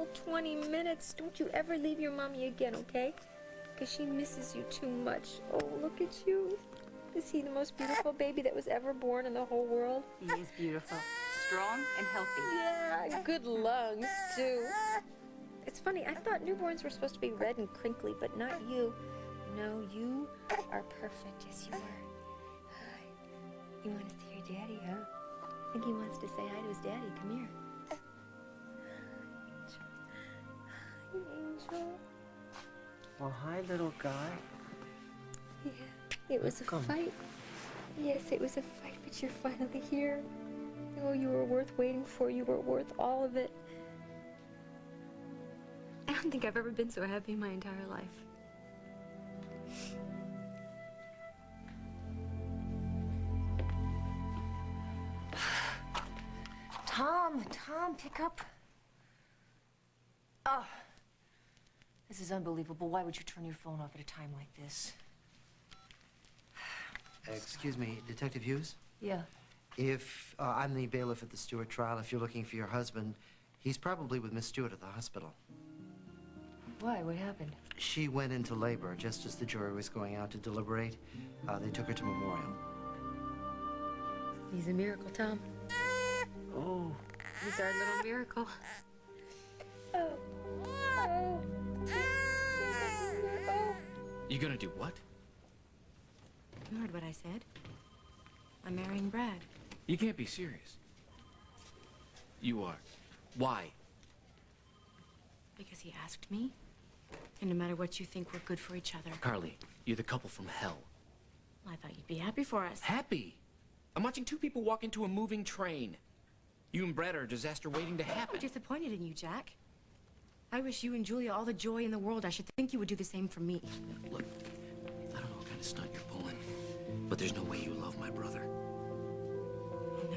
whole 20 minutes. Don't you ever leave your mommy again, okay? Because she misses you too much. Oh, look at you. Is he the most beautiful baby that was ever born in the whole world? He is beautiful. Strong and healthy. Yeah, good lungs, too. It's funny, I thought newborns were supposed to be red and crinkly, but not you. No, you are perfect. Yes, you are. You want to see your daddy, huh? I think he wants to say hi to his daddy. Come here. Angel. Well, hi, little guy. Yeah, it was a fight. Yes, it was a fight, but you're finally here. Oh, you were worth waiting for. You were worth all of it. I don't think I've ever been so happy in my entire life. Tom, pick up. Oh, this is unbelievable. Why would you turn your phone off at a time like this? Excuse me, Detective Hughes? Yeah. If I'm the bailiff at the Stewart trial, if you're looking for your husband, he's probably with Miss Stewart at the hospital. Why? What happened? She went into labor just as the jury was going out to deliberate. They took her to memorial. He's a miracle, Tom. Oh. He's our little miracle. Oh. Oh. Oh. You gonna do what? You heard what I said. I'm marrying Brad. You can't be serious. You are. Why? Because he asked me. And no matter what you think, we're good for each other. Carly, you're the couple from hell. Well, I thought you'd be happy for us. Happy? I'm watching two people walk into a moving train. You and Brad are a disaster waiting to happen. I'm disappointed in you, Jack. I wish you and Julia all the joy in the world. I should think you would do the same for me. Look, I don't know what kind of stunt you're pulling, but there's no way you love my brother. Oh,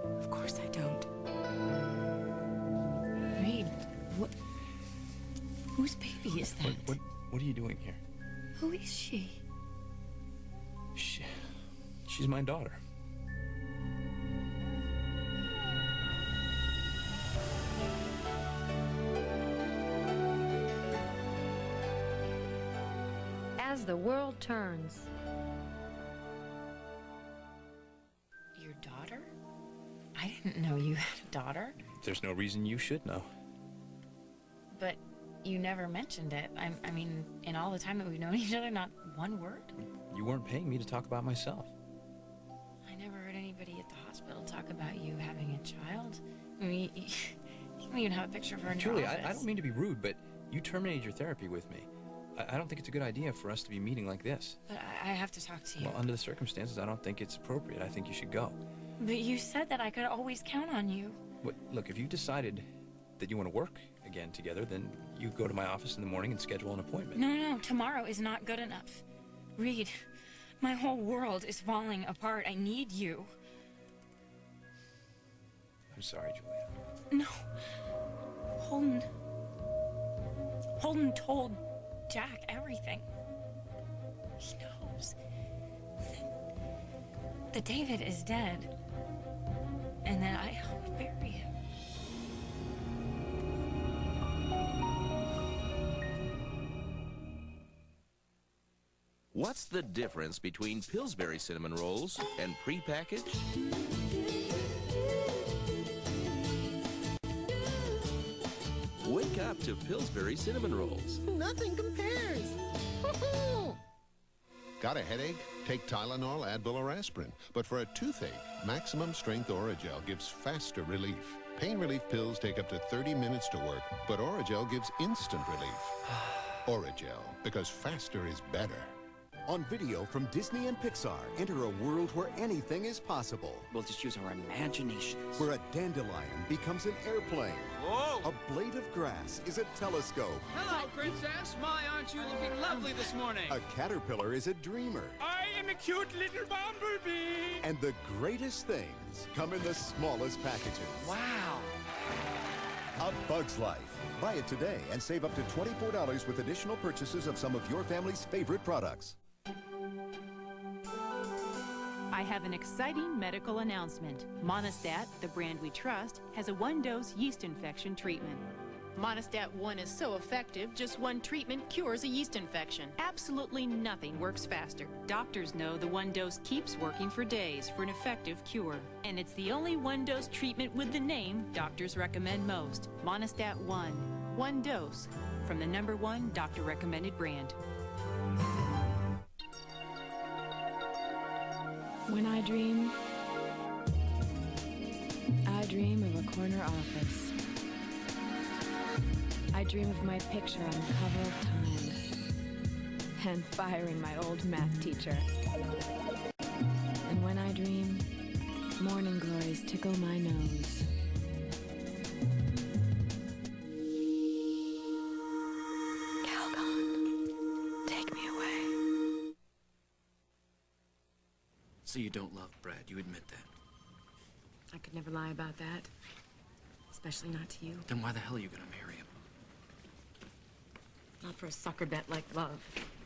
no. Of course I don't. Reed, what? Whose baby is that? What are you doing here? Who is she? She's my daughter. As the world turns. Your daughter? I didn't know you had a daughter. There's no reason you should know. But you never mentioned it. I mean, in all the time that we've known each other, not one word? You weren't paying me to talk about myself. I never heard anybody at the hospital talk about you having a child. I mean, you don't even have a picture of her in your Julie, office. I don't mean to be rude, but you terminated your therapy with me. I don't think it's a good idea for us to be meeting like this. But I have to talk to you. Well, under the circumstances, I don't think it's appropriate. I think you should go. But you said that I could always count on you. Look, if you decided that you want to work again together, then you go to my office in the morning and schedule an appointment. No, tomorrow is not good enough. Reed, my whole world is falling apart. I need you. I'm sorry, Julia. No. Holden told Jack everything. He knows that David is dead and that I helped bury him. What's the difference between Pillsbury cinnamon rolls and prepackaged? Wake up to Pillsbury cinnamon rolls. Nothing compares. Got a headache? Take Tylenol, Advil, or aspirin. But for a toothache, Maximum Strength Oragel gives faster relief. Pain relief pills take up to 30 minutes to work, but Oragel gives instant relief. Oragel, because faster is better. On video from Disney and Pixar, enter a world where anything is possible. We'll just use our imaginations. Where a dandelion becomes an airplane. Whoa! A blade of grass is a telescope. Hello, Princess. My, aren't you looking lovely this morning? A caterpillar is a dreamer. I am a cute little bumblebee. And the greatest things come in the smallest packages. Wow! A Bug's Life. Buy it today and save up to $24 with additional purchases of some of your family's favorite products. I have an exciting medical announcement. MONISTAT, the brand we trust, has a one-dose yeast infection treatment. MONISTAT 1 is so effective, just one treatment cures a yeast infection. Absolutely nothing works faster. Doctors know the one dose keeps working for days for an effective cure. And it's the only one-dose treatment with the name doctors recommend most. MONISTAT 1. One dose from the #1 doctor-recommended brand. When I dream of a corner office. I dream of my picture on the cover of Time and firing my old math teacher. And when I dream, morning glories tickle my nose. Calgon, take me away. So you don't love Brad, you admit that. I could never lie about that. Especially not to you. Then why the hell are you gonna marry him? Not for a sucker bet like love.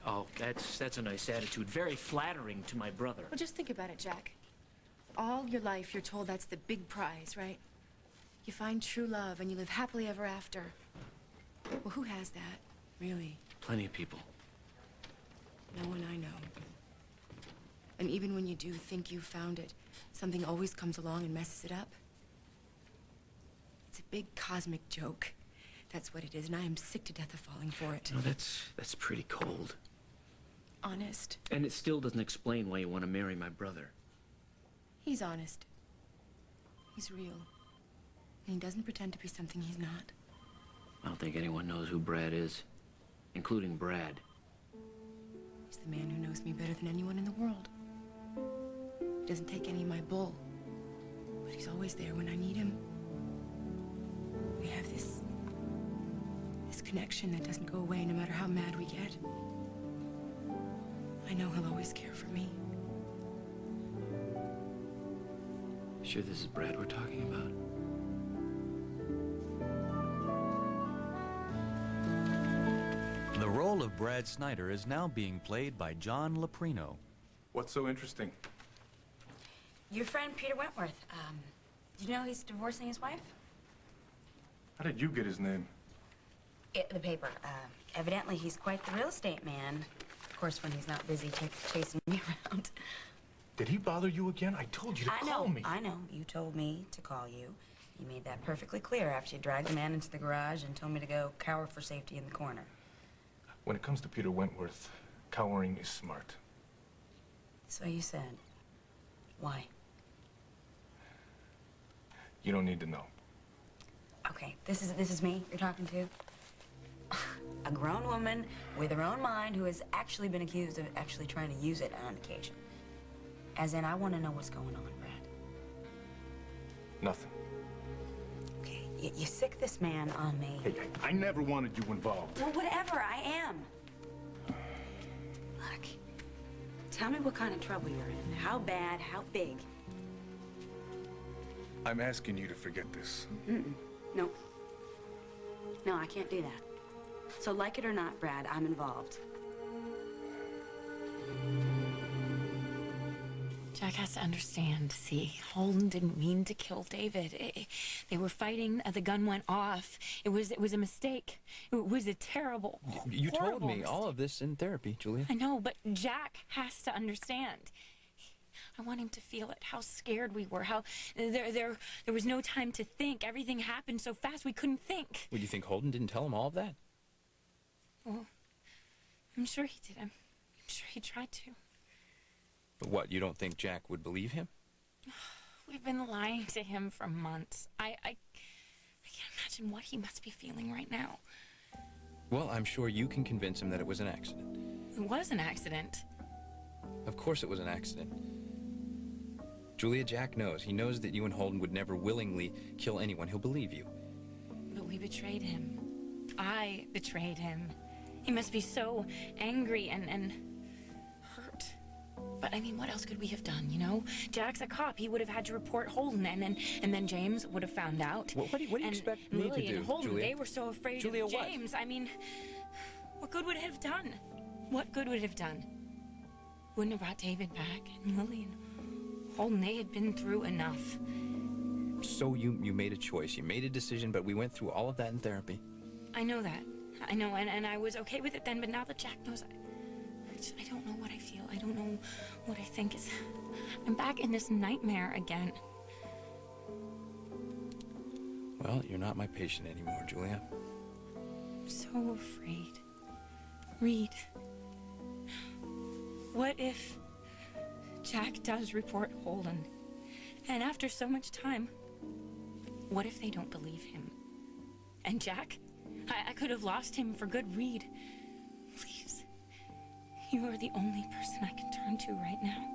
Oh, that's a nice attitude. Very flattering to my brother. Well, just think about it, Jack. All your life, you're told that's the big prize, right? You find true love and you live happily ever after. Well, who has that, really? Plenty of people. No one I know. And even when you do think you've found it, something always comes along and messes it up. It's a big cosmic joke. That's what it is, and I am sick to death of falling for it. No, that's pretty cold. Honest. And it still doesn't explain why you want to marry my brother. He's honest. He's real. And he doesn't pretend to be something he's not. I don't think anyone knows who Brad is, including Brad. He's the man who knows me better than anyone in the world. He doesn't take any of my bull, but he's always there when I need him. We have this connection that doesn't go away no matter how mad we get. I know he'll always care for me. Sure this is Brad we're talking about? The role of Brad Snyder is now being played by John Loprino. What's so interesting? Your friend Peter Wentworth, do you know he's divorcing his wife? How did you get his name? The paper. Evidently he's quite the real estate man. Of course, when he's not busy chasing me around. Did he bother you again? I told you to call me. I know. You told me to call you. You made that perfectly clear after you dragged the man into the garage and told me to go cower for safety in the corner. When it comes to Peter Wentworth, cowering is smart. So you said. Why? You don't need to know. Okay, this is me you're talking to? A grown woman with her own mind who has actually been accused of actually trying to use it on occasion. As in, I want to know what's going on, Brad. Nothing. Okay, you sick this man on me. Hey, I never wanted you involved. Well, whatever, I am. Look, tell me what kind of trouble you're in. How bad, how big? I'm asking you to forget this. No. No, I can't do that. So like it or not, Brad, I'm involved. Jack has to understand. See, Holden didn't mean to kill David. They were fighting. The gun went off. It was a mistake. It was a terrible, You told horrible me mistake. all of this in therapy, Julia. I know, but Jack has to understand. I want him to feel it, how scared we were, how there was no time to think. Everything happened so fast we couldn't think. Would you think Holden didn't tell him all of that? Well, I'm sure he did. I'm sure he tried to. But what, you don't think Jack would believe him? We've been lying to him for months. I can't imagine what he must be feeling right now. Well, I'm sure you can convince him that it was an accident. It was an accident. Of course it was an accident. Julia, Jack knows. He knows that you and Holden would never willingly kill anyone. He'll believe you. But we betrayed him. I betrayed him. He must be so angry and hurt. But I mean, what else could we have done, you know? Jack's a cop. He would have had to report Holden, and then James would have found out. What do you expect me to Lily do, and Holden, Julia? they were so afraid Julia, of James. I mean, what good would it have done? What good would it have done? Wouldn't have brought David back, and Lily, and Holden, they had been through enough. So you made a choice. You made a decision, but we went through all of that in therapy. I know that. I know, and I was okay with it then, but now that Jack knows, I don't know what I feel. I don't know what I think. I'm back in this nightmare again. Well, you're not my patient anymore, Julia. I'm so afraid. Reed, what if Jack does report Holden? And after so much time, what if they don't believe him? And Jack? I could have lost him for good. Reed, please. You are the only person I can turn to right now.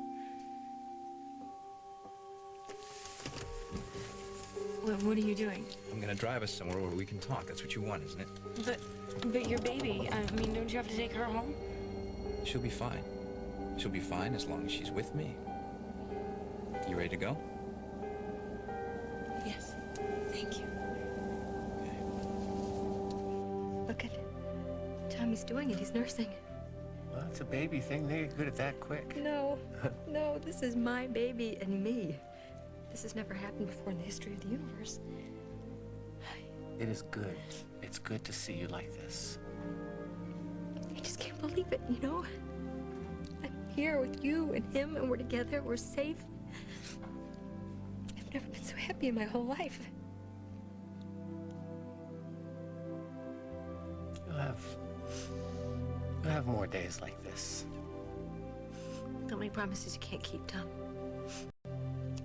What are you doing? I'm gonna drive us somewhere where we can talk. That's what you want, isn't it? But your baby, I mean, don't you have to take her home? She'll be fine. She'll be fine as long as she's with me. You ready to go? Yes. Thank you. Look at Tommy's doing it. He's nursing. Well, it's a baby thing. They get good at that quick. No, no, this is my baby and me. This has never happened before in the history of the universe. It is good. It's good to see you like this. I just can't believe it, you know? I'm here with you and him, and we're together, we're safe. I've never been so happy in my whole life. You'll have more days like this. How many promises you can't keep, Tom?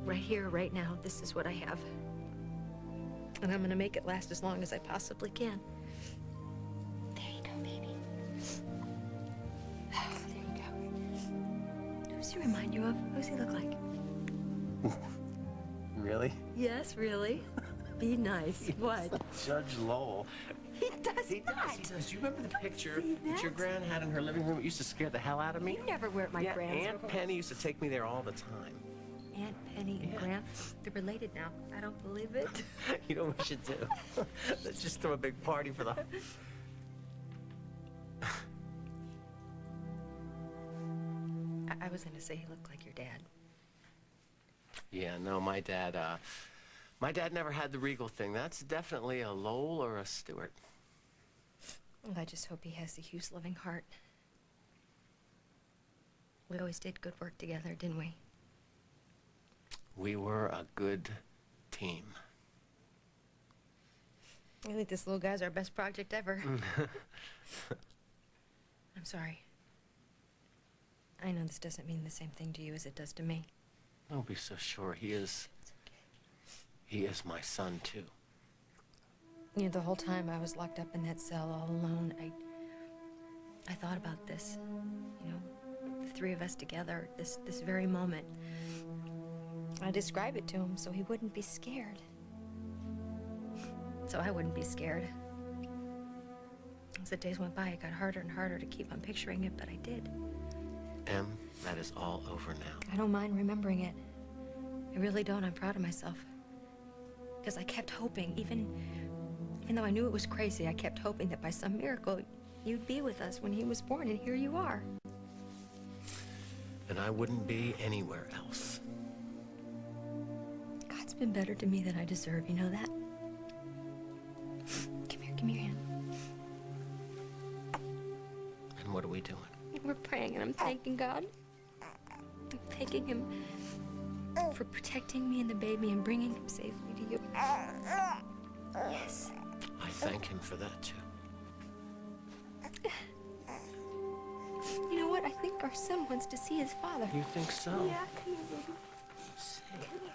Right here, right now, this is what I have. And I'm gonna make it last as long as I possibly can. There you go, baby. Oh, there you go. Who's he remind you of? Who's he look like? Really? Yes, really. Be nice. What? Judge Lowell. He does He does. Do you remember the picture that your gran had in her living room? It used to scare the hell out of me. You never were at my Yeah, grand's. Aunt Penny used to take me there all the time. Aunt Penny and Grant, they're related now. I don't believe it. You know what we should do? Let's just throw a big party for the... I was gonna say he looked like your dad. Yeah, no, my dad never had the regal thing. That's definitely a Lowell or a Stewart. Well, I just hope he has the Hughes loving heart. We always did good work together, didn't we? We were a good team. I think this little guy's our best project ever. I'm sorry. I know this doesn't mean the same thing to you as it does to me. Don't be so sure. He is my son, too. You know, the whole time I was locked up in that cell all alone, I thought about this. You know, the three of us together, this very moment. I described it to him so he wouldn't be scared. So I wouldn't be scared. As the days went by, it got harder and harder to keep on picturing it, but I did. Em, that is all over now. I don't mind remembering it. I really don't. I'm proud of myself. Because I kept hoping, even though I knew it was crazy, I kept hoping that by some miracle, you'd be with us when he was born, and here you are. And I wouldn't be anywhere else. God's been better to me than I deserve, you know that? Come here, give me your hand. And what are we doing? We're praying, and I'm thanking God. I'm thanking him for protecting me and the baby and bringing him safely to you. Yes. I thank him for that, too. You know what? I think our son wants to see his father. You think so? Yeah, come here, baby. Come here.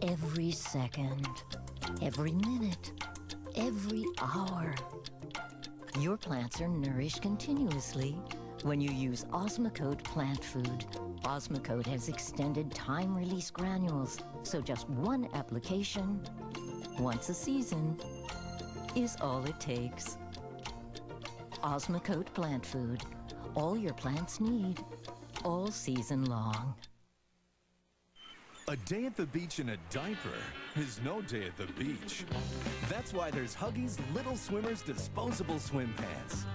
Every second, every minute, every hour. Your plants are nourished continuously when you use Osmocote plant food. Osmocote has extended time-release granules, so just one application, once a season, is all it takes. Osmocote plant food. All your plants need, all season long. A day at the beach in a diaper is no day at the beach. That's why there's Huggies Little Swimmers disposable swim pants.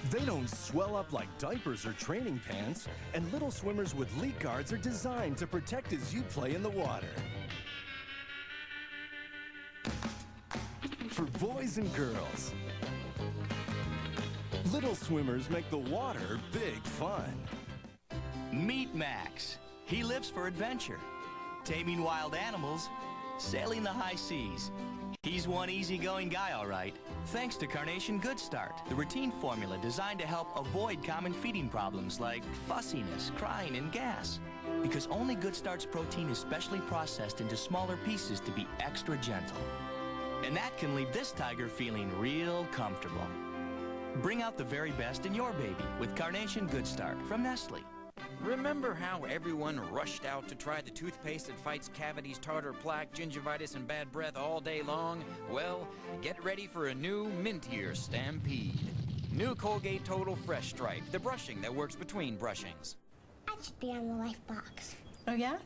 They don't swell up like diapers or training pants, and Little Swimmers with leak guards are designed to protect as you play in the water. For boys and girls, Little Swimmers make the water big fun. Meet Max. He lives for adventure, taming wild animals, sailing the high seas. He's one easygoing guy, all right. Thanks to Carnation Good Start, the routine formula designed to help avoid common feeding problems like fussiness, crying, and gas. Because only Good Start's protein is specially processed into smaller pieces to be extra gentle. And that can leave this tiger feeling real comfortable. Bring out the very best in your baby with Carnation Good Start from Nestle. Remember how everyone rushed out to try the toothpaste that fights cavities, tartar, plaque, gingivitis, and bad breath all day long? Well, get ready for a new, mintier stampede. New Colgate Total Fresh Stripe, the brushing that works between brushings. I should be on the life box. Oh, yeah?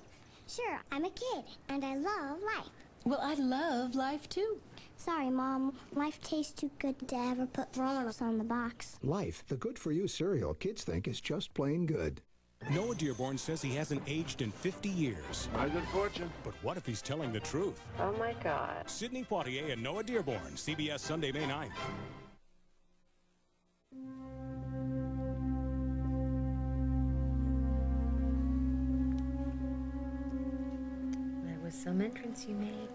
Sure, I'm a kid, and I love life. Well, I love life, too. Sorry, Mom. Life tastes too good to ever put formulas on the box. Life, the good-for-you cereal kids think is just plain good. Noah Dearborn says he hasn't aged in 50 years. My good fortune. But what if he's telling the truth? Oh, my God. Sidney Poitier and Noah Dearborn, CBS Sunday, May 9th. That was some entrance you made.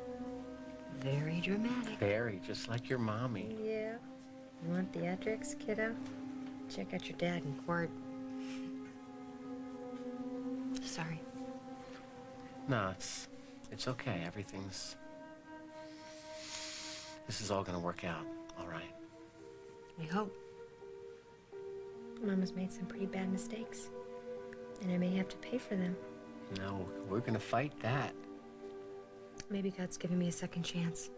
Very dramatic. Very, just like your mommy. Yeah. You want theatrics, kiddo? Check out your dad in court. Sorry. No, it's okay. This is all gonna work out, all right. I hope. Mama's made some pretty bad mistakes, and I may have to pay for them. No, we're gonna fight that. Maybe God's given me a second chance.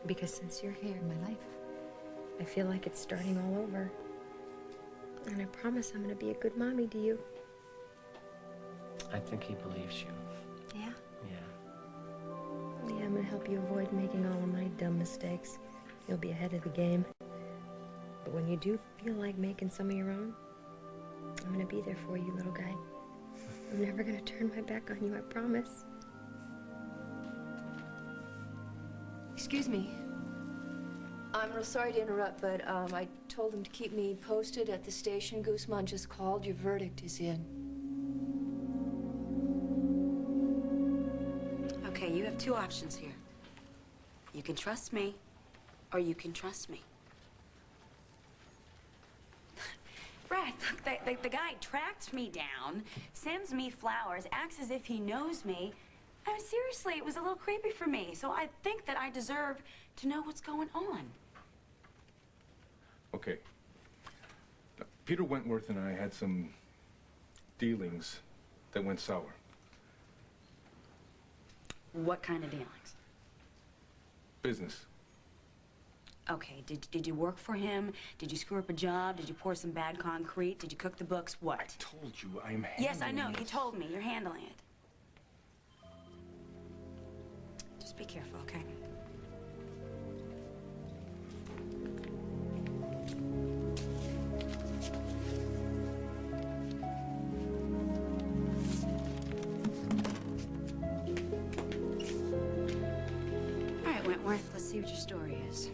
Because since you're here in my life, I feel like it's starting all over. And I promise I'm gonna be a good mommy to you. I think he believes you. Yeah? Yeah. Yeah, I'm gonna help you avoid making all of my dumb mistakes. You'll be ahead of the game. But when you do feel like making some of your own, I'm gonna be there for you, little guy. I'm never gonna turn my back on you, I promise. Excuse me. I'm real sorry to interrupt, but I told him to keep me posted at the station. Guzman just called. Your verdict is in. Okay, you have two options here. You can trust me, or you can trust me. Brad, look, the guy tracked me down, sends me flowers, acts as if he knows me. I mean, seriously, it was a little creepy for me, so I think that I deserve to know what's going on. Okay. Peter Wentworth and I had some dealings that went sour. What kind of dealings? Business. Okay, did you work for him? Did you screw up a job? Did you pour some bad concrete? Did you cook the books? What? I told you I'm handling Yes, I know. this. You told me. You're handling it. Just be careful, okay? All right, Wentworth, let's see what your story is.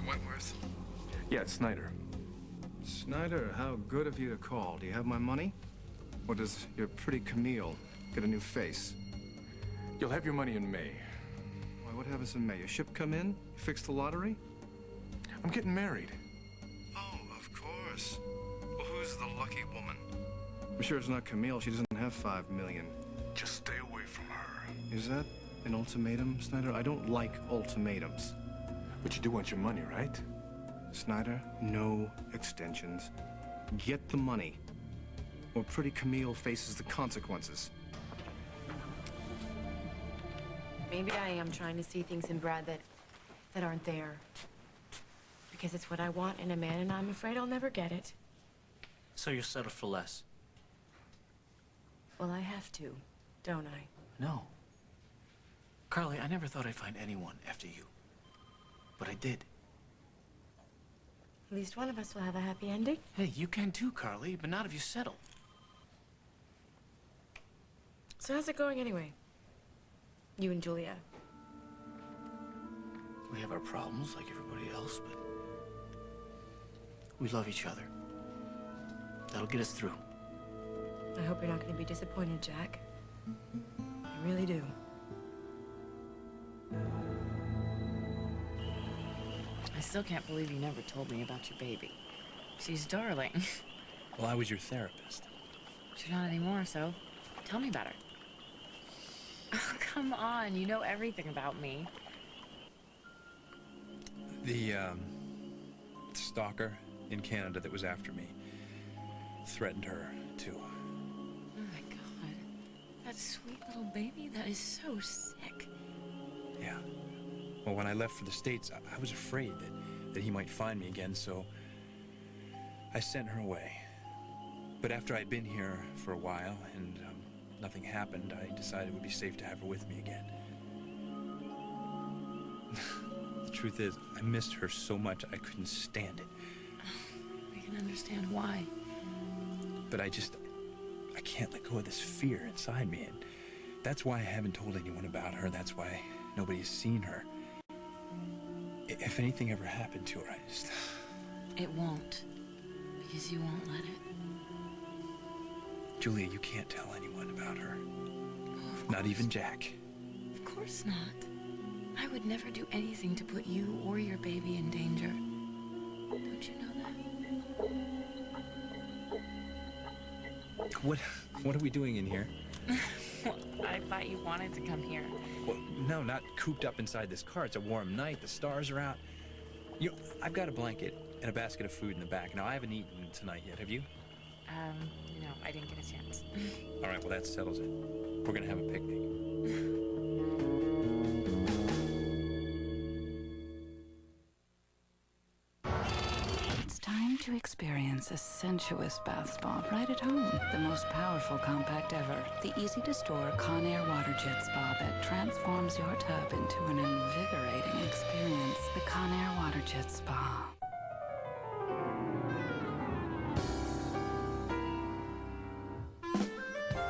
Wentworth? Yeah, it's Snyder. Snyder, how good of you to call. Do you have my money? Or does your pretty Camille get a new face? You'll have your money in May. Why, what happens in May? Your ship come in? You fix the lottery? I'm getting married. Oh, of course. Well, who's the lucky woman? I'm sure it's not Camille. She doesn't have $5 million. Just stay away from her. Is that an ultimatum, Snyder? I don't like ultimatums. But you do want your money, right? Snyder, no extensions. Get the money. Well, pretty Camille faces the consequences. Maybe I am trying to see things in Brad that aren't there. Because it's what I want in a man, and I'm afraid I'll never get it. So you'll settle for less? Well, I have to, don't I? No. Carly, I never thought I'd find anyone after you. But I did. At least one of us will have a happy ending. Hey, you can too, Carly, but not if you settle. So how's it going anyway? You and Julia? We have our problems like everybody else, but we love each other. That'll get us through. I hope you're not going to be disappointed, Jack. I really do. I still can't believe you never told me about your baby. She's darling. Well, I was your therapist. But you're not anymore, so tell me about her. Oh, come on, you know everything about me. The, stalker in Canada that was after me threatened her, too. Oh my God. That sweet little baby, that is so sick. Yeah. Well, when I left for the States, I was afraid that he might find me again, so I sent her away. But after I'd been here for a while and nothing happened, I decided it would be safe to have her with me again. The truth is, I missed her so much I couldn't stand it. I can understand why. But I can't let go of this fear inside me, and that's why I haven't told anyone about her. That's why nobody's seen her. If anything ever happened to her, It won't. Because you won't let it. Julia, you can't tell anyone about her. Not even Jack. Of course not. I would never do anything to put you or your baby in danger. Don't you know that? What are we doing in here? Well, I thought you wanted to come here. Well, no, not cooped up inside this car. It's a warm night. The stars are out. I've got a blanket and a basket of food in the back. Now, I haven't eaten tonight yet. Have you? No, I didn't get a chance. All right, well, that settles it. We're gonna have a picnic. It's time to experience a sensuous bath spa right at home. The most powerful compact ever. The easy-to-store Conair Water Jet Spa that transforms your tub into an invigorating experience. The Conair Water Jet Spa.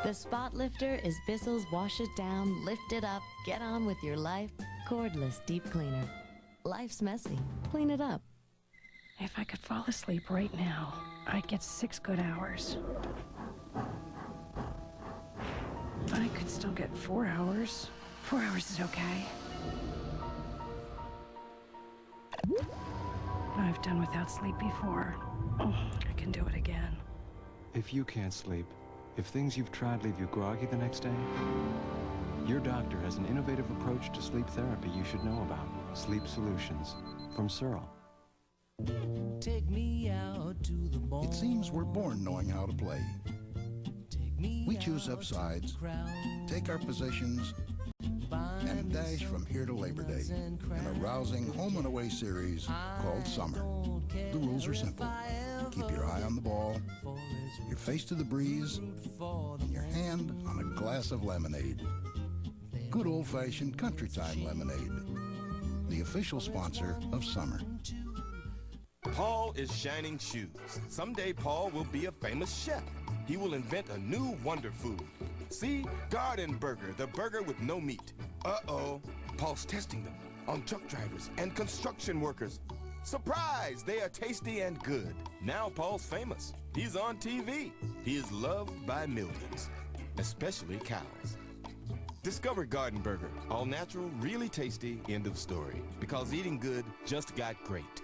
The Spot Lifter is Bissell's Wash It Down, Lift It Up, Get On With Your Life cordless deep cleaner. Life's messy. Clean it up. If I could fall asleep right now, I'd get 6 good hours. I could still get 4 hours. 4 hours is okay. I've done without sleep before. Oh, I can do it again. If you can't sleep, if things you've tried leave you groggy the next day, your doctor has an innovative approach to sleep therapy you should know about. Sleep Solutions from Searle. Take me out to the ball. It seems we're born knowing how to play. We choose up sides, take our positions, and dash from here to Labor Day in a rousing home and away series called Summer. The rules are simple. Keep your eye on the ball, your face to the breeze, and your hand on a glass of lemonade. Good old-fashioned country time lemonade. The official sponsor of Summer. Paul is shining shoes. Someday Paul will be a famous chef. He will invent a new wonder food. See? Garden Burger, the burger with no meat. Uh-oh. Paul's testing them on truck drivers and construction workers. Surprise! They are tasty and good. Now Paul's famous. He's on TV. He is loved by millions, especially cows. Discover Garden Burger. All natural, really tasty, end of story. Because eating good just got great.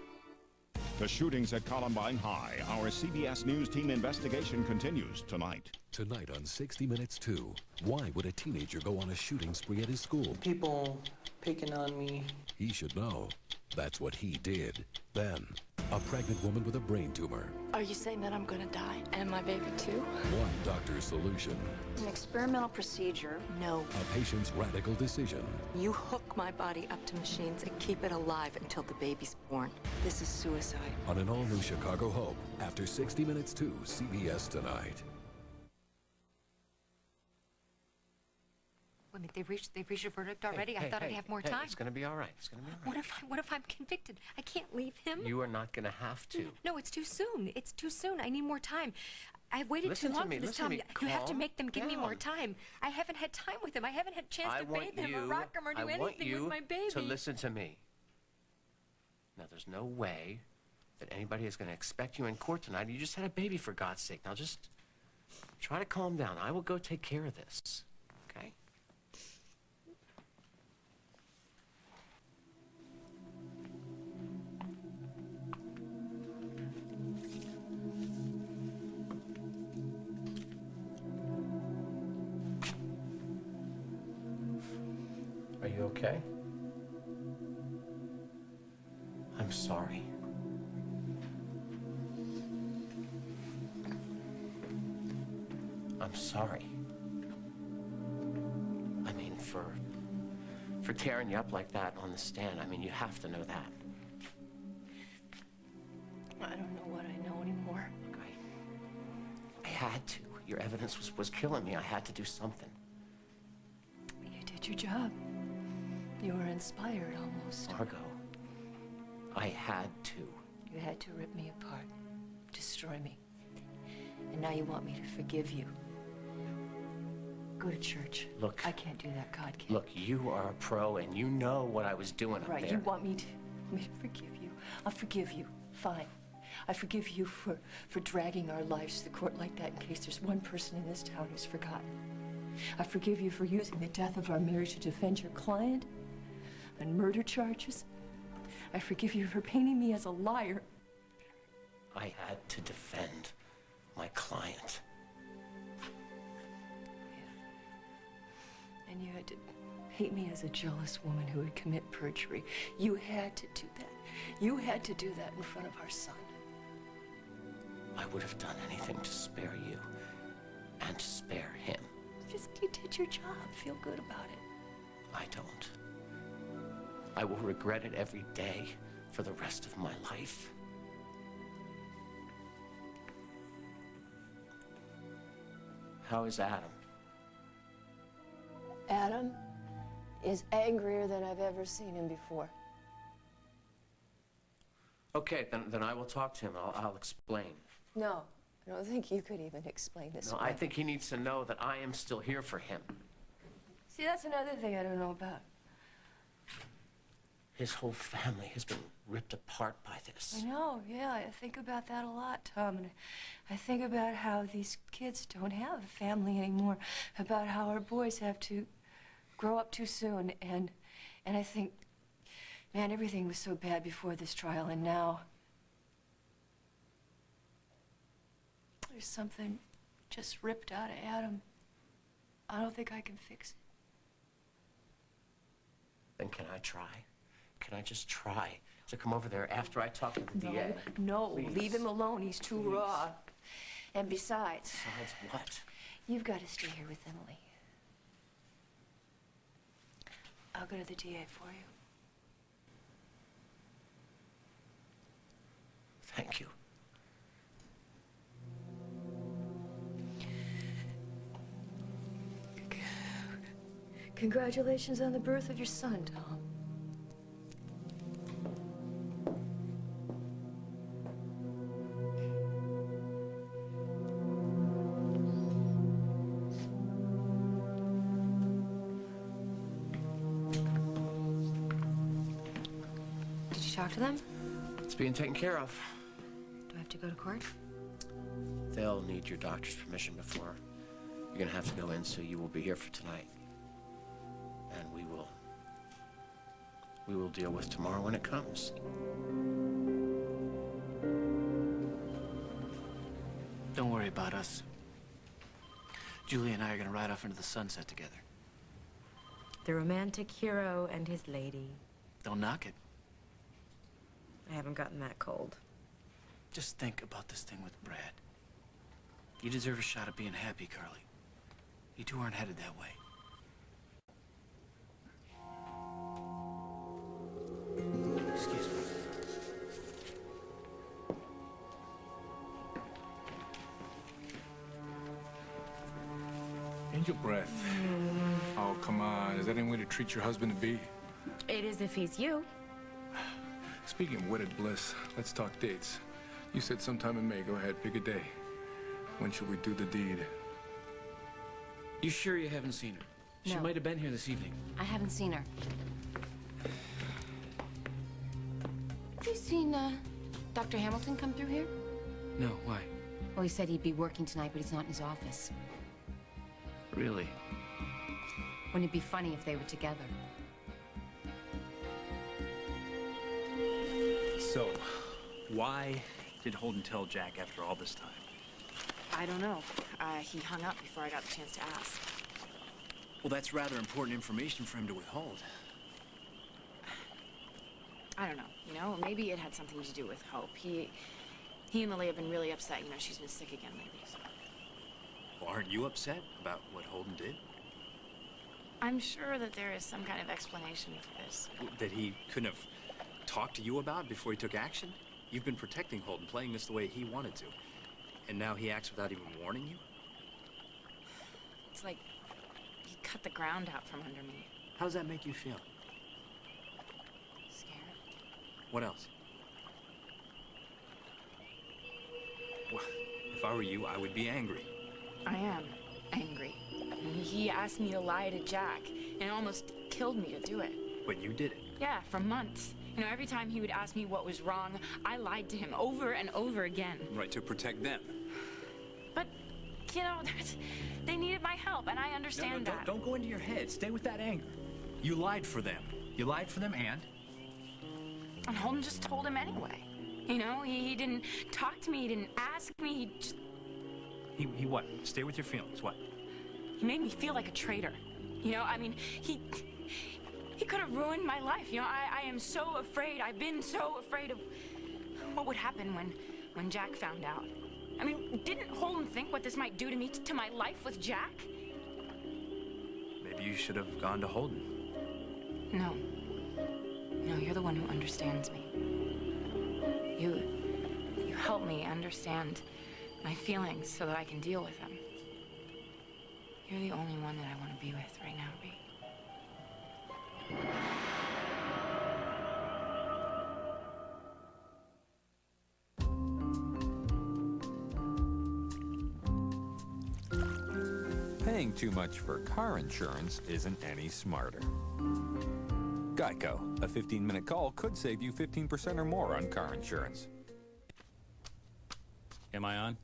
The shootings at Columbine High. Our CBS News team investigation continues tonight. Tonight on 60 Minutes 2, why would a teenager go on a shooting spree at his school? People picking on me. He should know. That's what he did. Then, a pregnant woman with a brain tumor Are you saying that I'm gonna die? And my baby too? One doctor's solution. An experimental procedure? No. A patient's radical decision. You hook my body up to machines and keep it alive until the baby's born. This is suicide. On an all-new Chicago Hope, after 60 Minutes 2, CBS tonight. I mean, they've reached a verdict already. Hey, I thought I'd have more time. It's gonna be all right. It's gonna be all right. What if I'm convicted? I can't leave him. You are not gonna have to. No, it's too soon. It's too soon. I need more time. I've waited Listen too to long me, for this listen to time. me. You have to Calm make them give me more down. time. I haven't had time with him. I haven't had a chance to bathe him or rock him or do I want anything you with my baby. to listen to me. Now, there's no way that anybody is going to expect you in court tonight. You just had a baby, for God's sake. Now, just try to calm down. I will go take care of this, okay? Are you okay? I'm sorry. I'm sorry. I mean, for tearing you up like that on the stand. I mean, you have to know that. I don't know what I know anymore. I had to. Your evidence was killing me. I had to do something. You did your job. You were inspired almost. Margot, I had to. You had to rip me apart, destroy me. And now you want me to forgive you. Go to church. Look. I can't do that, God can. Look, you are a pro, and you know what I was doing up Right, there. you want me to forgive you. I'll forgive you. Fine. I forgive you for dragging our lives to the court like that in case there's one person in this town who's forgotten. I forgive you for using the death of our marriage to defend your client on murder charges. I forgive you for painting me as a liar. I had to defend my client. And you had to hate me as a jealous woman who would commit perjury. You had to do that. You had to do that in front of our son. I would have done anything to spare you and to spare him. You did your job. Feel good about it. I don't. I will regret it every day for the rest of my life. How is Adam? Adam is angrier than I've ever seen him before. Okay, then I will talk to him. I'll explain. No, I don't think you could even explain this. No, I think he needs to know that I am still here for him. See, that's another thing I don't know about. His whole family has been ripped apart by this. I know, yeah, I think about that a lot, Tom. And I think about how these kids don't have a family anymore, about how our boys have to grow up too soon, and I think, man, everything was so bad before this trial, and now there's something just ripped out of Adam. I don't think I can fix it. Then can I try? Can I just try to come over there after I talk to the DA? No, Please. leave him alone. He's too raw. And besides... Besides what? You've got to stay here with Emily. I'll go to the DA for you. Thank you. Congratulations on the birth of your son, Tom. Did you talk to them? It's being taken care of. Do I have to go to court? They'll need your doctor's permission before you're gonna have to go in, so you will be here for tonight. And we will deal with tomorrow when it comes. Don't worry about us. Julie and I are gonna ride off into the sunset together. The romantic hero and his lady. Don't knock it. I haven't gotten that cold. Just think about this thing with Brad. You deserve a shot at being happy, Carly. You two aren't headed that way. Excuse me. Angel breath. Oh, come on. Is that any way to treat your husband-to-be? It is if he's you. Speaking of wedded bliss, let's talk dates. You said sometime in May. Go ahead, pick a day. When should we do the deed? You sure you haven't seen her? She No. might have been here this evening. I haven't seen her. Have you seen, Dr. Hamilton come through here? No, why? Well, he said he'd be working tonight, but he's not in his office. Really? Wouldn't it be funny if they were together? So, why did Holden tell Jack after all this time? I don't know. He hung up before I got the chance to ask. Well, that's rather important information for him to withhold. I don't know. You know, maybe it had something to do with Hope. He and Lily have been really upset. You know, she's been sick again lately. So. Well, aren't you upset about what Holden did? I'm sure that there is some kind of explanation for this. That he couldn't have talked to you about before he took action? You've been protecting Holden, playing this the way he wanted to. And now he acts without even warning you? It's like he cut the ground out from under me. How does that make you feel? Scared. What else? Well, if I were you, I would be angry. I am angry. He asked me to lie to Jack, and it almost killed me to do it. But you did it. Yeah, for months. You know, every time he would ask me what was wrong, I lied to him over and over again. Right, to protect them. But, you know, they needed my help, and I understand that. Don't go into your head. Stay with that anger. You lied for them. You lied for them, and? And Holden just told him anyway. You know, he didn't talk to me, he didn't ask me, he just... He what? Stay with your feelings, what? He made me feel like a traitor. You know, I mean, he could have ruined my life. You know, I am so afraid. I've been so afraid of what would happen when Jack found out. I mean, didn't Holden think what this might do to me, to my life with Jack? Maybe you should have gone to Holden. No. No, you're the one who understands me. You help me understand my feelings so that I can deal with them. You're the only one that I want to be with right now, B. Paying too much for car insurance isn't any smarter. GEICO, a 15-minute call could save you 15% or more on car insurance. Am I on?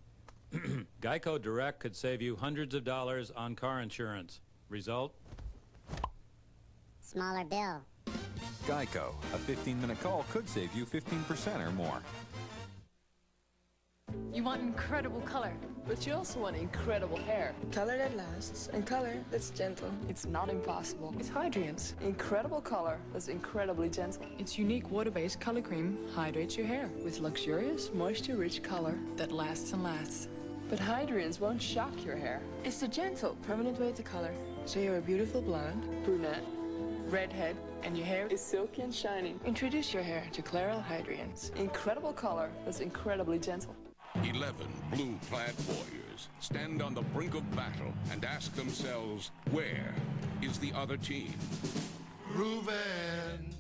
GEICO Direct could save you hundreds of dollars on car insurance. Result? Smaller bill. GEICO, a 15-minute call could save you 15% or more. You want incredible color, but you also want incredible hair. Color that lasts and color that's gentle. It's not impossible. It's Hydrian's. Incredible color that's incredibly gentle. Its unique water-based color cream hydrates your hair with luxurious, moisture-rich color that lasts and lasts. But Hydrian's won't shock your hair. It's the gentle, permanent way to color. So you're a beautiful blonde, brunette, redhead, and your hair is silky and shining. Introduce your hair to Clairol Hydrian's. Incredible color that's incredibly gentle. 11 blue plaid warriors stand on the brink of battle and ask themselves, where is the other team? Groovin'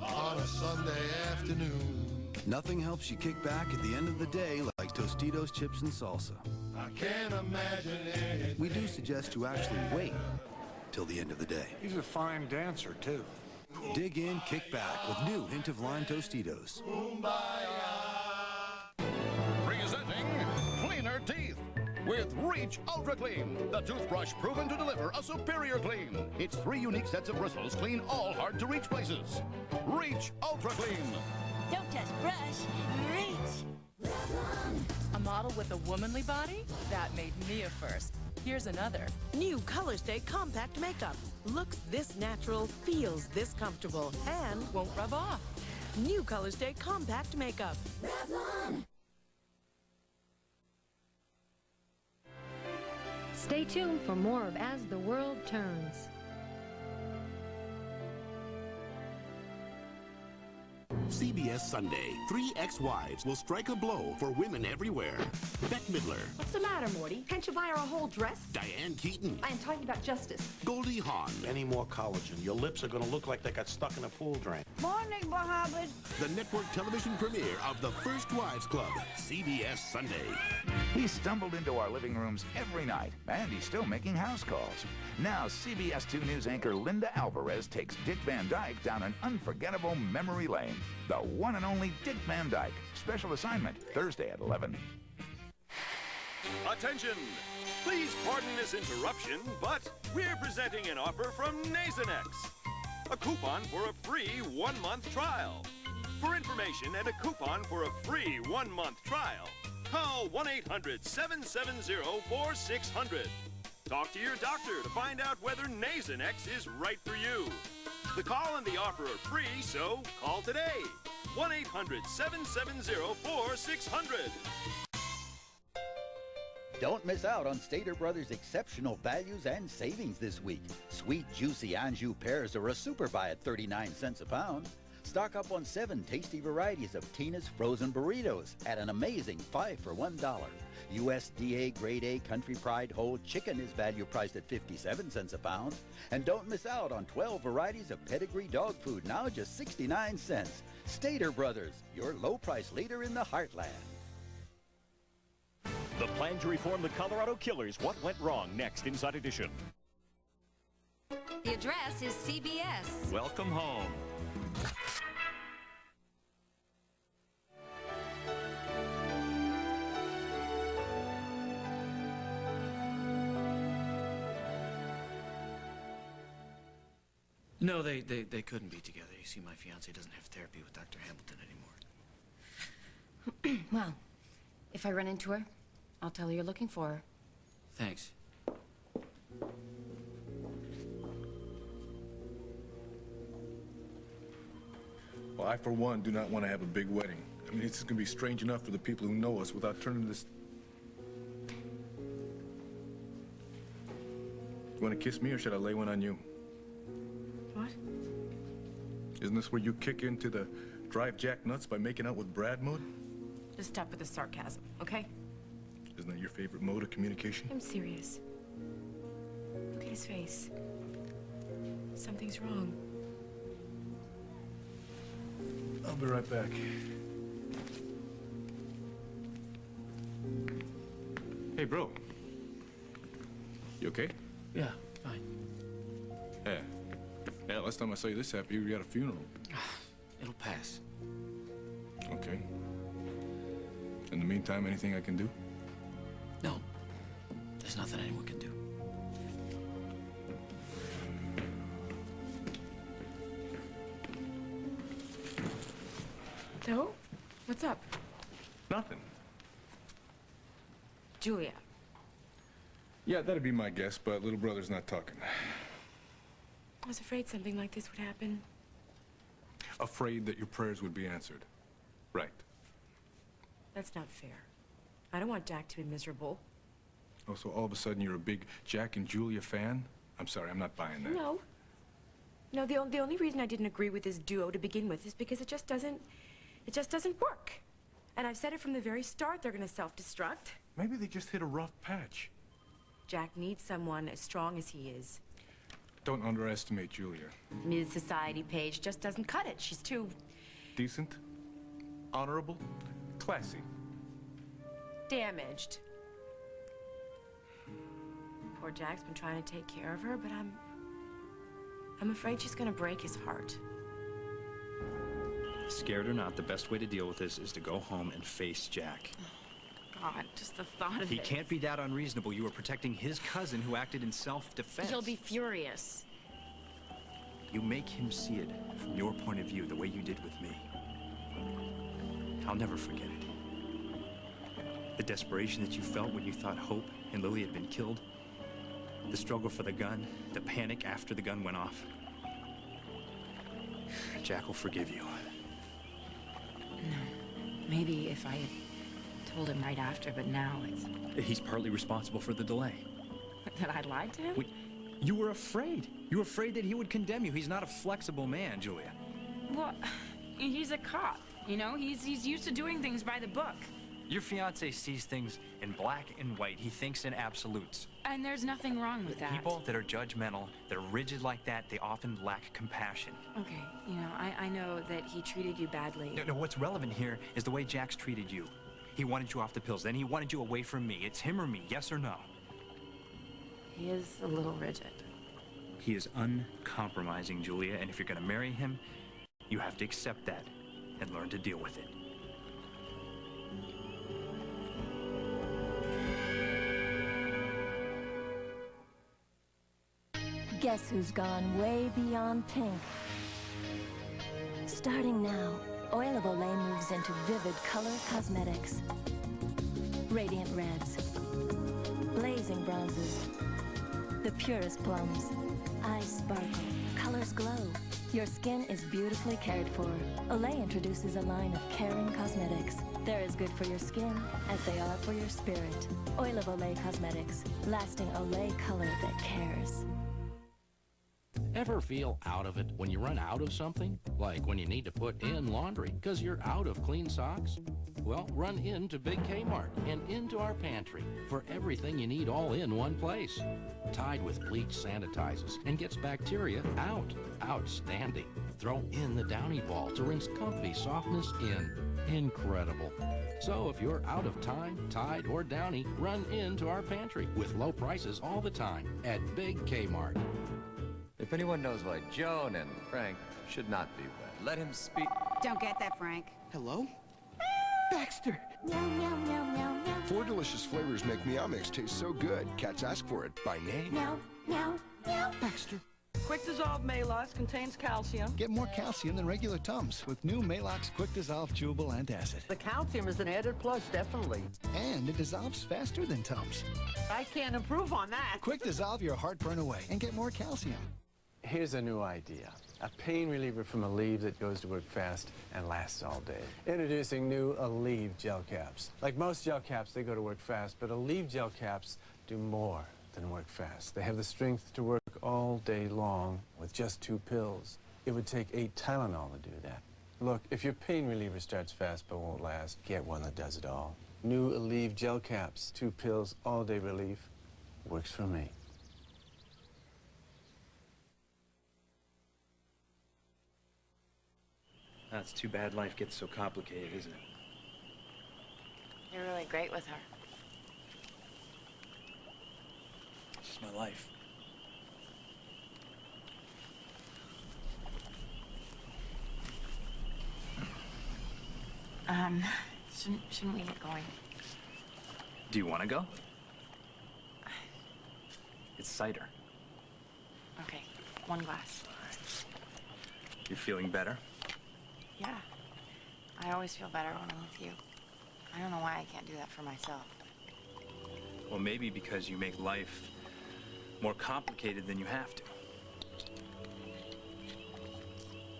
on a Sunday afternoon. Nothing helps you kick back at the end of the day like Tostitos chips and salsa. I can't imagine anything. We do suggest you actually wait till the end of the day. He's a fine dancer, too. Dig in, kick back with new hint of lime Tostitos. Presenting Cleaner Teeth with Reach Ultra Clean, the toothbrush proven to deliver a superior clean. Its 3 unique sets of bristles clean all hard-to-reach places. Reach Ultra Clean. Don't just brush, reach. A model with a womanly body? That made me a first. Here's another. New Color Stay Compact Makeup. Looks this natural, feels this comfortable, and Won't rub off. New Colors Day Compact Makeup. Stay tuned for more of As the World Turns. CBS Sunday. 3 ex-wives will strike a blow for women everywhere. Bette Midler, What's the matter, Morty? Can't you buy her a whole dress? Diane Keaton, I am talking about justice. Goldie Hawn. Any more collagen, your lips are going to look like they got stuck in a pool drain. Morning, Mohammed. The network television premiere of The First Wives Club. CBS Sunday. He stumbled into our living rooms every night, and he's still making house calls. Now, CBS 2 News anchor Linda Alvarez takes Dick Van Dyke down an unforgettable memory lane. The one and only Dick Van Dyke. Special assignment, Thursday at 11. Attention! Please pardon this interruption, but we're presenting an offer from Nasonex. A coupon for a free 1-month trial. For information and a coupon for a free 1-month trial, call 1-800-770-4600. Talk to your doctor to find out whether Nasonex is right for you. The call and the offer are free, so call today. 1-800-770-4600. Don't miss out on Stater Brothers' exceptional values and savings this week. Sweet, juicy Anjou pears are a super buy at 39 cents a pound. Stock up on 7 tasty varieties of Tina's frozen burritos at an amazing 5 for $1. USDA Grade A Country Pride whole chicken is value priced at 57 cents a pound. And don't miss out on 12 varieties of pedigree dog food, now just 69 cents. Stater Brothers, your low price leader in the heartland. The plan to reform the Colorado Killers. What went wrong? Next, Inside Edition. The address is CBS. Welcome home. No, they couldn't be together. You see, my fiancée doesn't have therapy with Dr. Hamilton anymore. Well, if I run into her, I'll tell her you're looking for her. Thanks. Well, I, for one, do not want to have a big wedding. I mean, it's just going to be strange enough for the people who know us without turning this... You want to kiss me, or should I lay one on you? What? Isn't this where you kick into the drive Jack nuts by making out with Brad mode? Just stop with the sarcasm, okay? Isn't that your favorite mode of communication? I'm serious. Look at his face. Something's wrong. I'll be right back. Hey, bro. You okay? Yeah, fine. Yeah, last time I saw you this happy, you were at a funeral. It'll pass. Okay. In the meantime, anything I can do? No. There's nothing anyone can do. So, what's up? Nothing. Julia. Yeah, that'd be my guess, but little brother's not talking. I was afraid something like this would happen. Afraid that your prayers would be answered. Right. That's not fair. I don't want Jack to be miserable. Oh, so all of a sudden you're a big Jack and Julia fan? I'm sorry, I'm not buying that. No. No, the only reason I didn't agree with this duo to begin with is because it just doesn't work. And I've said it from the very start, they're gonna self-destruct. Maybe they just hit a rough patch. Jack needs someone as strong as he is. Don't underestimate Julia. Ms. Society Paige just doesn't cut it. She's too... Decent, honorable, classy. damaged. Poor Jack's been trying to take care of her, but I'm afraid she's gonna break his heart. Scared or not, the best way to deal with this is to go home and face Jack. God, just the thought of He it. can't be that unreasonable. You were protecting his cousin who acted in self-defense. He'll be furious. You make him see it from your point of view, the way you did with me. I'll never forget it. The desperation that you felt when you thought Hope and Lily had been killed. The struggle for the gun, the panic after the gun went off. Jack will forgive you. No. Maybe if I had told him right after, but now it's... He's partly responsible for the delay. That I lied to him? You were afraid. You were afraid that he would condemn you. He's not a flexible man, Julia. Well, he's a cop, you know? He's used to doing things by the book. Your fiancé sees things in black and white. He thinks in absolutes. And there's nothing wrong with that. People that are judgmental, that are rigid like that, they often lack compassion. Okay, you know, I know that he treated you badly. No, what's relevant here is the way Jack's treated you. He wanted you off the pills, then he wanted you away from me. It's him or me, yes or no? He is a little rigid. He is uncompromising, Julia, and if you're gonna marry him, you have to accept that and learn to deal with it. Guess who's gone way beyond pink? Starting now, Oil of Olay moves into vivid color cosmetics. Radiant reds, blazing bronzes, the purest plums. Eyes sparkle, colors glow. Your skin is beautifully cared for. Olay introduces a line of caring cosmetics. They're as good for your skin as they are for your spirit. Oil of Olay Cosmetics, lasting Olay color that cares. Ever feel out of it when you run out of something? Like when you need to put in laundry because you're out of clean socks? Well, run into Big Kmart and into our pantry for everything you need all in one place. Tide with bleach sanitizes and gets bacteria out. Outstanding. Throw in the Downy Ball to rinse comfy softness in. Incredible. So if you're out of time, Tide, or Downy, run into our pantry with low prices all the time at Big Kmart. If anyone knows why Joan and Frank should not be wed, let him speak. Don't get that, Frank. Hello? Baxter! Meow, meow, meow, meow, meow. 4 delicious flavors make Meow Mix taste so good. Cats ask for it by name. Meow, meow, meow. Baxter. Quick Dissolve Maalox contains calcium. Get more calcium than regular Tums with new Maalox Quick Dissolve Chewable Antacid. The calcium is an added plus, definitely. And it dissolves faster than Tums. I can't improve on that. Quick Dissolve your heartburn away and get more calcium. Here's a new idea. A pain reliever from Aleve that goes to work fast and lasts all day. Introducing new Aleve gel caps. Like most gel caps, they go to work fast, but Aleve gel caps do more than work fast. They have the strength to work all day long with just 2 pills. It would take 8 Tylenol to do that. Look, if your pain reliever starts fast but won't last, get one that does it all. New Aleve gel caps, 2 pills, all-day relief. Works for me. That's too bad life gets so complicated, isn't it? You're really great with her. It's just my life. Shouldn't we get going? Do you want to go? It's cider. Okay, 1 glass. You feeling better? Yeah. I always feel better when I'm with you. I don't know why I can't do that for myself. Well, maybe because you make life more complicated than you have to.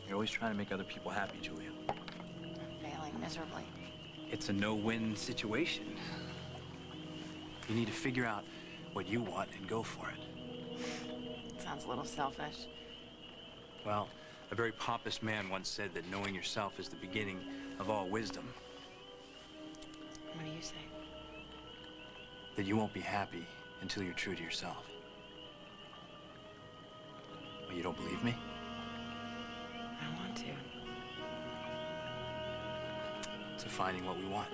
You're always trying to make other people happy, Julia. I'm failing miserably. It's a no-win situation. You need to figure out what you want and go for it. Sounds a little selfish. Well, a very pompous man once said that knowing yourself is the beginning of all wisdom. What do you say? That you won't be happy until you're true to yourself. Well, you don't believe me? I want to. To finding what we want.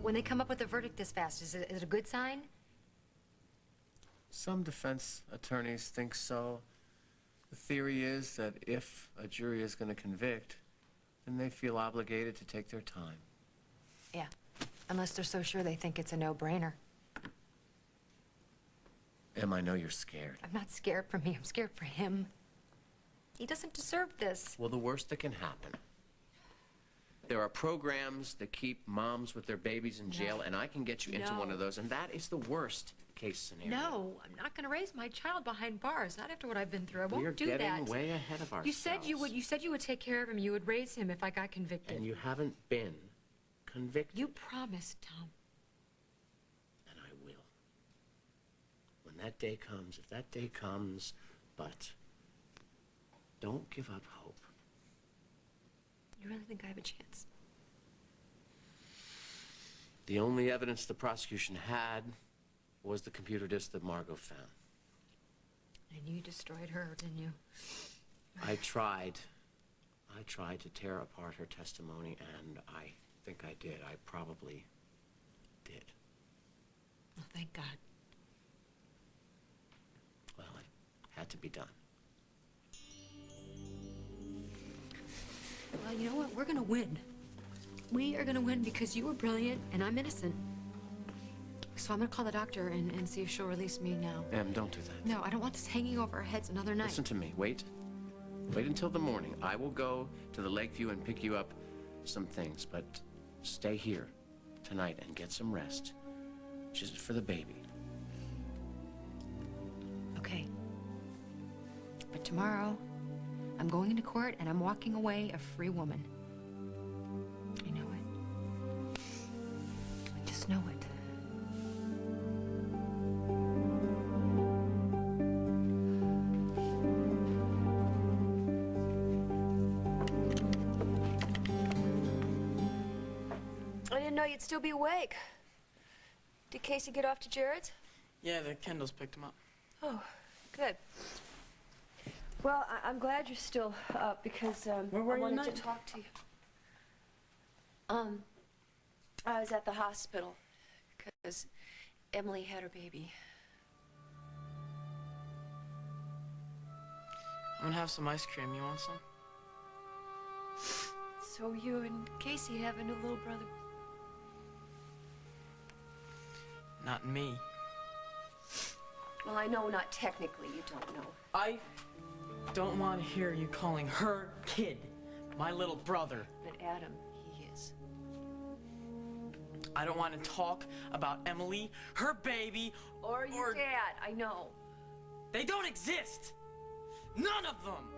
When they come up with a verdict this fast, is it a good sign? Some defense attorneys think so. The theory is that if a jury is going to convict, then they feel obligated to take their time. Yeah, unless they're so sure they think it's a no-brainer. Em, I know you're scared. I'm not scared for me, I'm scared for him. He doesn't deserve this. Well, the worst that can happen. There are programs that keep moms with their babies in jail, and I can get you into one of those, and that is the worst case scenario. No, I'm not going to raise my child behind bars. Not after what I've been through. I won't We're do that. We're getting way ahead of ourselves. You said you would take care of him. You would raise him if I got convicted. And you haven't been convicted. You promised, Tom. And I will. When that day comes, if that day comes, but don't give up hope. You really think I have a chance? The only evidence the prosecution had was the computer disk that Margot found. And you destroyed her, didn't you? I tried to tear apart her testimony, and I think I did. I probably did. Oh, thank God. Well, it had to be done. Well, you know what? We're gonna win. We are gonna win because you were brilliant and I'm innocent. So I'm gonna call the doctor and see if she'll release me now. Em, don't do that. No, I don't want this hanging over our heads another night. Listen to me. Wait. Wait until the morning. I will go to the Lakeview and pick you up some things, but stay here tonight and get some rest. Just for the baby. Okay. But tomorrow, I'm going into court and I'm walking away a free woman. I know it. I just know it. I didn't know you'd still be awake. Did Casey get off to Jared's? Yeah, the Kendalls picked him up. Oh, good. Well, I'm glad you're still up because Where were I you wanted to tonight? talk to you. I was at the hospital because Emily had her baby. I'm gonna have some ice cream. You want some? So you and Casey have a new little brother. Not me. Well, I know not technically you don't know. I don't want to hear you calling her kid my little brother. But Adam, he is. I don't want to talk about Emily, her baby, Or your dad, I know. They don't exist. None of them.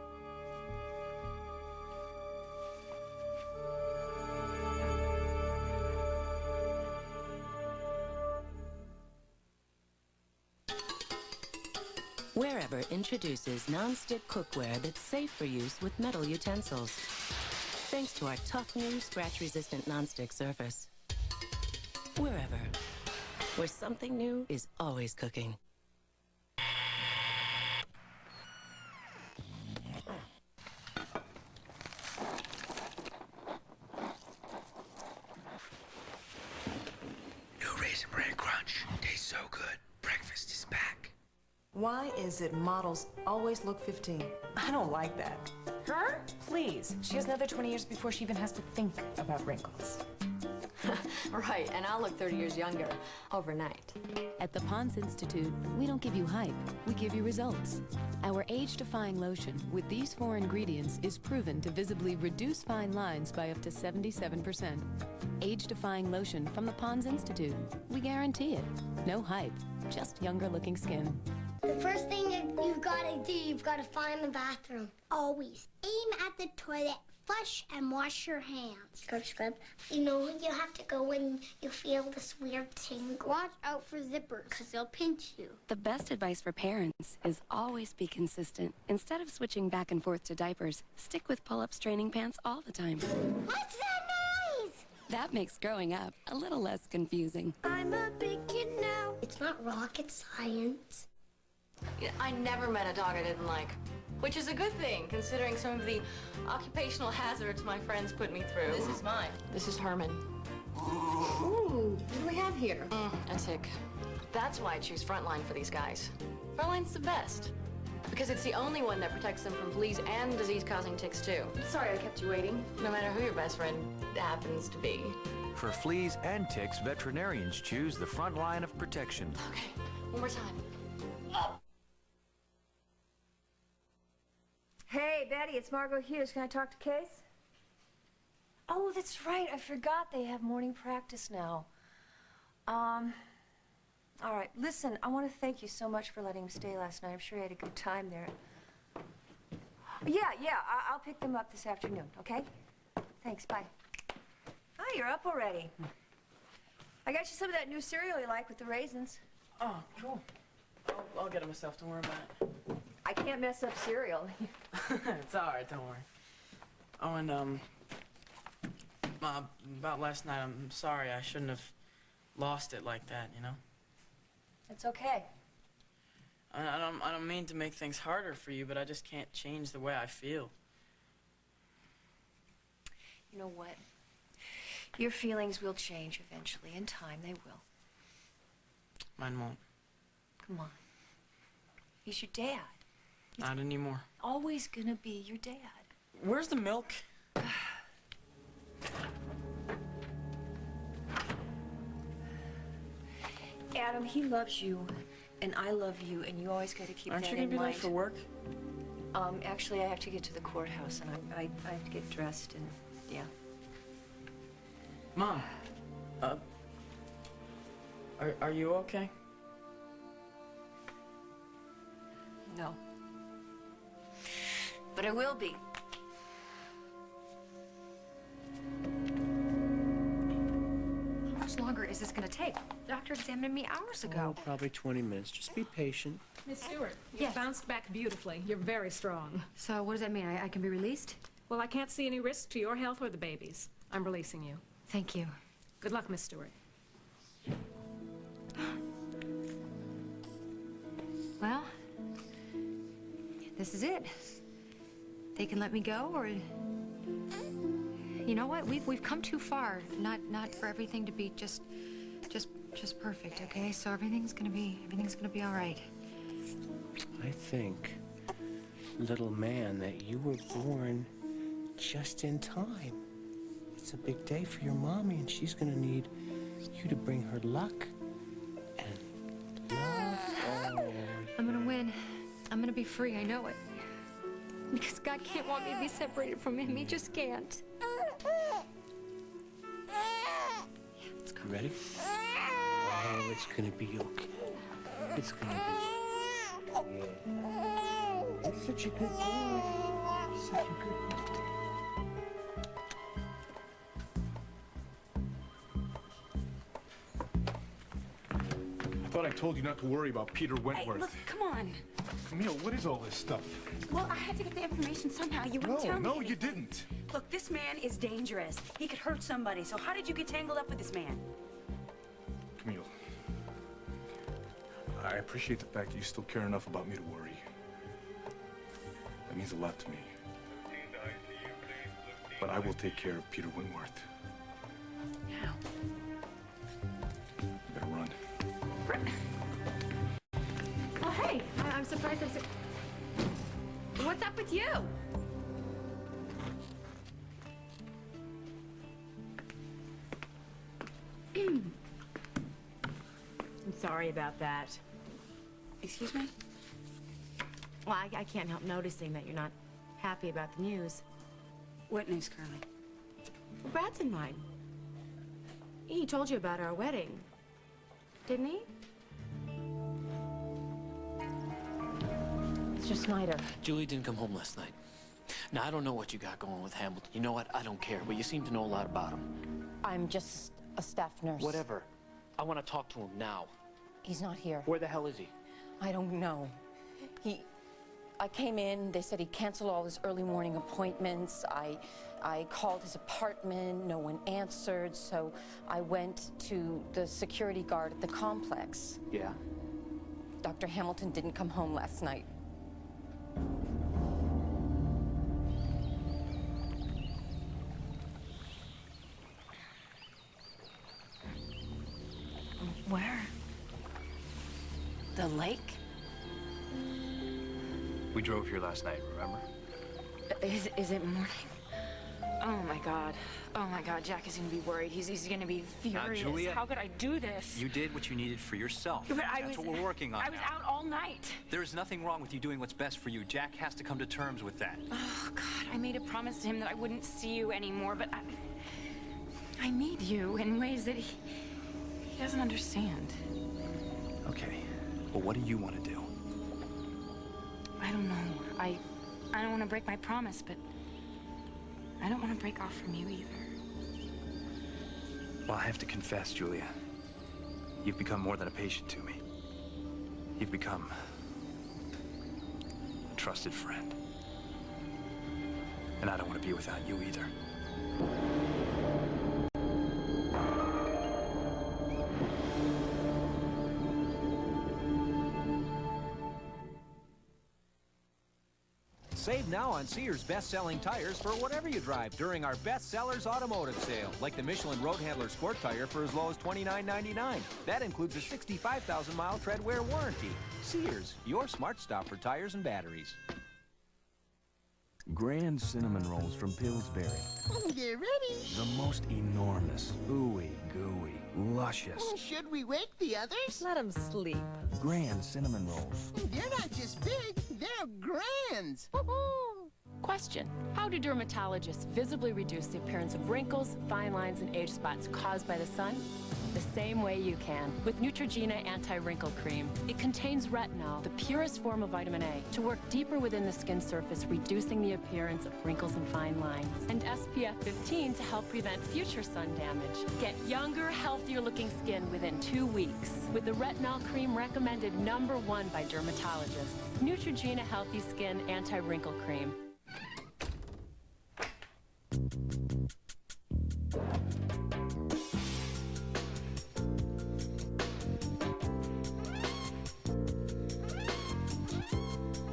Wherever introduces non-stick cookware that's safe for use with metal utensils. Thanks to our tough new scratch-resistant non-stick surface. Wherever, where something new is always cooking. New Raisin Bran Crunch. Tastes so good. Breakfast is back. Why is it models always look 15? I don't like that. Her? Please. She has another 20 years before she even has to think about wrinkles. Right, and I'll look 30 years younger overnight. At the Pond's Institute, we don't give you hype, we give you results. Our age-defying lotion with these 4 ingredients is proven to visibly reduce fine lines by up to 77%. Age-defying lotion from the Pond's Institute. We guarantee it. No hype, just younger-looking skin. The first thing that you've got to do, you've got to find the bathroom. Always. Aim at the toilet, flush, and wash your hands. Scrub, scrub. You know, you have to go when you feel this weird thing. Watch out for zippers, because they'll pinch you. The best advice for parents is always be consistent. Instead of switching back and forth to diapers, stick with pull-ups training pants all the time. What's that noise? That makes growing up a little less confusing. I'm a big kid now. It's not rocket science. I never met a dog I didn't like, which is a good thing, considering some of the occupational hazards my friends put me through. This is mine. This is Herman. Ooh, what do we have here? A tick. That's why I choose Frontline for these guys. Frontline's the best, because it's the only one that protects them from fleas and disease-causing ticks, too. Sorry I kept you waiting, no matter who your best friend happens to be. For fleas and ticks, veterinarians choose the front line of protection. Okay, one more time. Hey, Betty, it's Margot Hughes. Can I talk to Case? Oh, that's right. I forgot they have morning practice now. I All right, listen, I want to thank you so much for letting him stay last night. I'm sure he had a good time there. Yeah, I'll pick them up this afternoon, okay? Thanks, bye. Oh, you're up already. I got you some of that new cereal you like with the raisins. Oh, cool. I'll get it myself, don't worry about it. I can't mess up cereal. It's all right, don't worry. Oh, and, about last night, I'm sorry. I shouldn't have lost it like that, you know? It's okay. I don't mean to make things harder for you, but I just can't change the way I feel. You know what? Your feelings will change eventually. In time, they will. Mine won't. Come on. He's your dad. Not anymore. Always gonna be your dad. Where's the milk? Adam, he loves you, and I love you, and you always got to keep Aren't that you gonna in be mind. late for work? Actually, I have to get to the courthouse, and I have to get dressed, and yeah. Mom, are you okay? No. But I will be. How much longer is this gonna take? The doctor examined me hours ago. Oh, probably 20 minutes. Just be patient. Miss Stewart, you bounced back beautifully. You're very strong. So what does that mean? I can be released? Well, I can't see any risk to your health or the baby's. I'm releasing you. Thank you. Good luck, Miss Stewart. Well, this is it. They can let me go, or you know what? We've come too far. Not for everything to be just perfect, okay? So everything's gonna be all right. I think, little man, that you were born just in time. It's a big day for your mommy, and she's gonna need you to bring her luck and love. Oh. I'm gonna win. I'm gonna be free. I know it. Because God can't want me to be separated from him. He just can't. You ready? Oh, it's gonna be okay. It's gonna be okay. Yeah. You're such a good boy. Such a good boy. I thought I told you not to worry about Peter Wentworth. Hey, look, come on. Camille, what is all this stuff? Well, I had to get the information somehow. You wouldn't tell me. No, you didn't. Look, this man is dangerous. He could hurt somebody. So how did you get tangled up with this man? Camille, I appreciate the fact that you still care enough about me to worry. That means a lot to me. But I will take care of Peter Wentworth. Yeah. You better run. Oh, hey, I'm surprised what's up with you? I'm sorry about that. Excuse me? Well, I can't help noticing that you're not happy about the news. What news, Curly? Well, Brad's in mine. He told you about our wedding, didn't he? Mr. Snyder. Julie didn't come home last night. Now, I don't know what you got going with Hamilton. You know what? I don't care, but you seem to know a lot about him. I'm just a staff nurse. Whatever. I want to talk to him now. He's not here. Where the hell is he? I don't know. I came in, they said he canceled all his early morning appointments. I called his apartment, no one answered, so I went to the security guard at the complex. Yeah? Dr. Hamilton didn't come home last night. Where? The lake? We drove here last night, remember? Is it morning? Oh my God. Oh my God, Jack is gonna be worried. He's gonna be furious. Julia, how could I do this? You did what you needed for yourself. But That's what we're working on I was now. out all night. There's nothing wrong with you doing what's best for you. Jack has to come to terms with that. Oh God, I made a promise to him that I wouldn't see you anymore, but I need you in ways that he doesn't understand. Okay. Well, what do you want to do? I don't know. I don't want to break my promise, but I don't want to break off from you either. Well, I have to confess, Julia. You've become more than a patient to me. You've become a trusted friend. And I don't want to be without you either. Save now on Sears best-selling tires for whatever you drive during our Best Sellers Automotive Sale, like the Michelin Road Handler Sport Tire for as low as $29.99. That includes a 65,000-mile tread wear warranty. Sears, your smart stop for tires and batteries. Grand cinnamon rolls from Pillsbury. Get ready. The most enormous, ooey gooey, luscious. Should we wake the others? Let them sleep. Grand cinnamon rolls. They're not just big, they're grands. Question: how do dermatologists visibly reduce the appearance of wrinkles, fine lines, and age spots caused by the sun? The same way you can, with Neutrogena Anti-Wrinkle Cream. It contains retinol, the purest form of vitamin A, to work deeper within the skin surface, reducing the appearance of wrinkles and fine lines. And SPF 15 to help prevent future sun damage. Get younger, healthier-looking skin within 2 weeks, with the retinol cream recommended #1 by dermatologists. Neutrogena Healthy Skin Anti-Wrinkle Cream.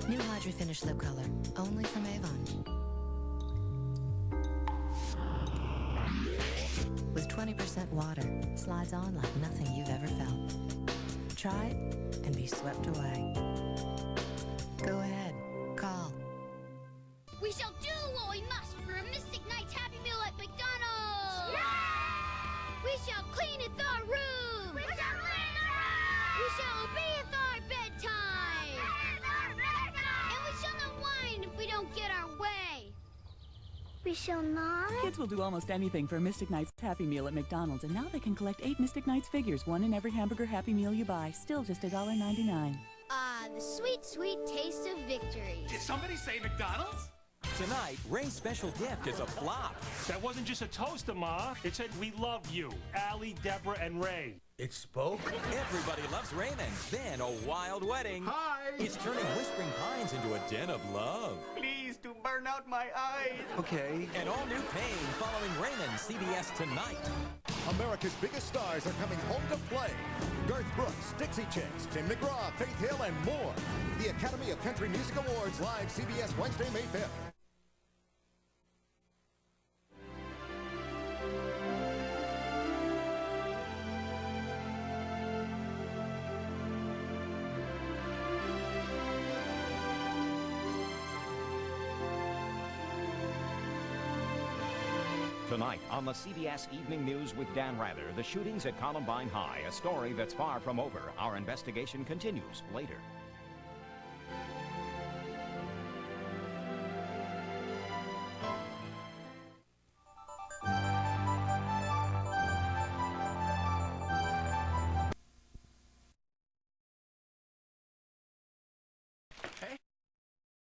New Hydra Finish Lip Color, only from Avon. With 20% water, slides on like nothing you've ever felt. Try it and be swept away. Go ahead, call. We shall do what we must for a Mystic Knight's Happy Meal at McDonald's! Yeah! We shall cleaneth our room! We shall clean the room! We shall obeyeth our bedtime! And we shall not whine if we don't get our way! We shall not? Kids will do almost anything for a Mystic Knights Happy Meal at McDonald's, and now they can collect 8 Mystic Knights figures, one in every hamburger Happy Meal you buy, still just $1.99. Ah, the sweet, sweet taste of victory. Did somebody say McDonald's? Tonight, Ray's special gift is a flop. That wasn't just a toaster, Ma. It said, "We love you, Allie, Deborah, and Ray." It spoke? Everybody loves Raymond. Then a wild wedding. Hi! It's turning Whispering Pines into a den of love. Please, to burn out my eyes. Okay. An all-new Pain following Raymond, CBS Tonight. America's biggest stars are coming home to play. Garth Brooks, Dixie Chicks, Tim McGraw, Faith Hill, and more. The Academy of Country Music Awards live CBS Wednesday, May 5th. Tonight on the CBS Evening News with Dan Rather, the shootings at Columbine High, a story that's far from over. Our investigation continues later.